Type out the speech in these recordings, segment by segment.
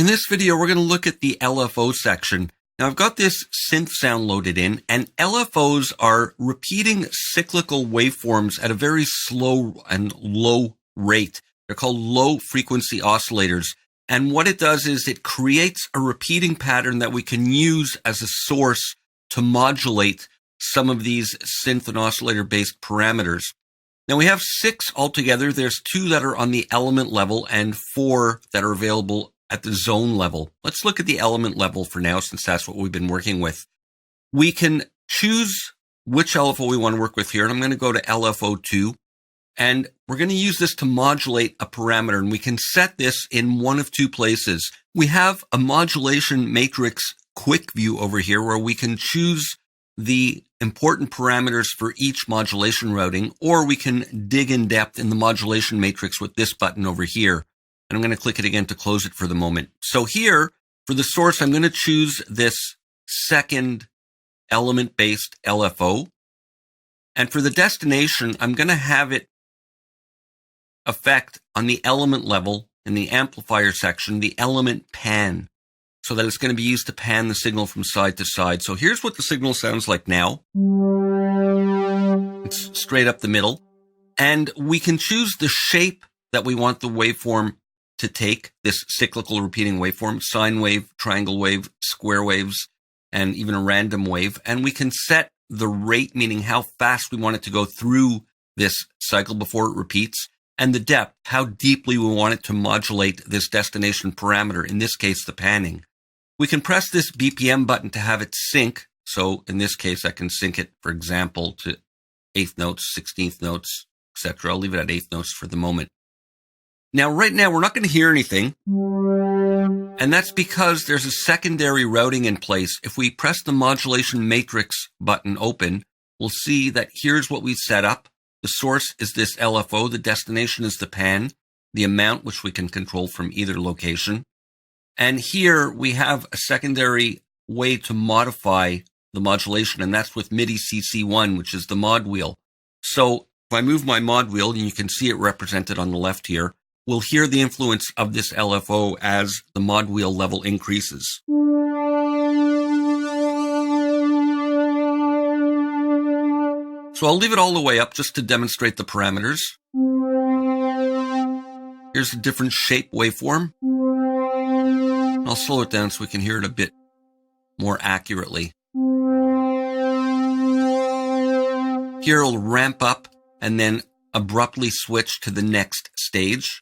In this video, we're going to look at the LFO section. Now, I've got this synth sound loaded in, and LFOs are repeating cyclical waveforms at a very slow and low rate. They're called low-frequency oscillators. And what it does is it creates a repeating pattern that we can use as a source to modulate some of these synth and oscillator-based parameters. Now, we have 6 altogether. There's 2 that are on the element level and 4 that are available at the zone level. Let's look at the element level for now, since that's what we've been working with. We can choose which LFO we want to work with here, and I'm going to go to LFO2, and we're going to use this to modulate a parameter, and we can set this in one of 2 places. We have a modulation matrix quick view over here where we can choose the important parameters for each modulation routing, or we can dig in depth in the modulation matrix with this button over here. And I'm going to click it again to close it for the moment. So here, for the source, I'm going to choose this second element-based LFO. And for the destination, I'm going to have it affect on the element level in the amplifier section, the element pan, so that it's going to be used to pan the signal from side to side. So here's what the signal sounds like now. It's straight up the middle. And we can choose the shape that we want the waveform to take, this cyclical repeating waveform, sine wave, triangle wave, square waves, and even a random wave. And we can set the rate, meaning how fast we want it to go through this cycle before it repeats, and the depth, how deeply we want it to modulate this destination parameter, in this case, the panning. We can press this BPM button to have it sync. So in this case, I can sync it, for example, to 8th notes, 16th notes, etc. I'll leave it at 8th notes for the moment. Now, right now, we're not going to hear anything. And that's because there's a secondary routing in place. If we press the modulation matrix button open, we'll see that here's what we set up. The source is this LFO. The destination is the pan, the amount, which we can control from either location. And here we have a secondary way to modify the modulation, and that's with MIDI CC1, which is the mod wheel. So if I move my mod wheel, and you can see it represented on the left here, we'll hear the influence of this LFO as the mod wheel level increases. So I'll leave it all the way up just to demonstrate the parameters. Here's a different shape waveform. I'll slow it down so we can hear it a bit more accurately. Here it'll ramp up and then abruptly switch to the next stage.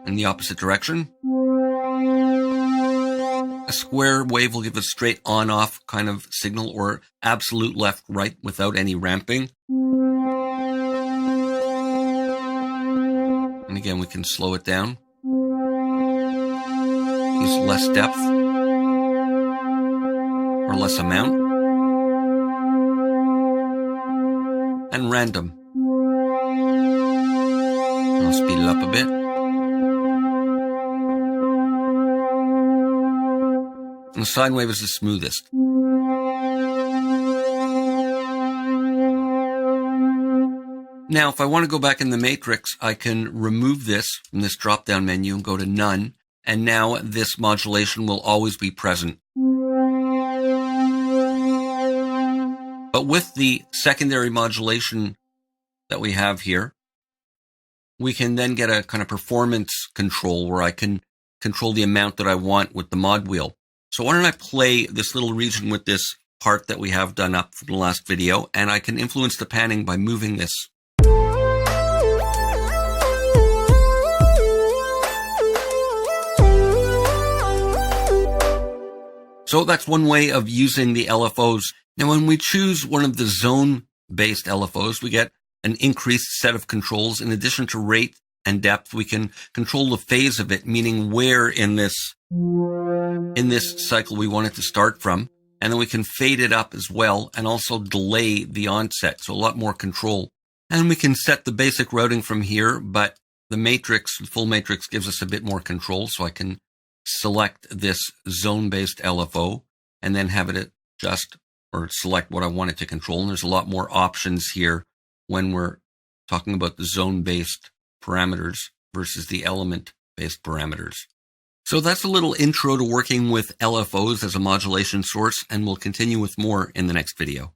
In the opposite direction. A square wave will give a straight on-off kind of signal, or absolute left-right without any ramping. And again, we can slow it down. Use less depth or less amount. And random. I'll speed it up a bit. And the sine wave is the smoothest. Now, if I want to go back in the matrix, I can remove this from this drop-down menu and go to None. And now this modulation will always be present. But with the secondary modulation that we have here, we can then get a kind of performance control where I can control the amount that I want with the mod wheel. So why don't I play this little region with this part that we have done up from the last video, and I can influence the panning by moving this. So that's one way of using the LFOs. Now, when we choose one of the zone-based LFOs, we get an increased set of controls. In addition to rate and depth, we can control the phase of it, meaning where in this cycle we want it to start from. And then we can fade it up as well and also delay the onset, so a lot more control. And we can set the basic routing from here, but the matrix, the full matrix, gives us a bit more control, so I can select this zone-based LFO and then have it adjust or select what I want it to control. And there's a lot more options here when we're talking about the zone-based parameters. versus the element-based parameters. So that's a little intro to working with LFOs as a modulation source, and we'll continue with more in the next video.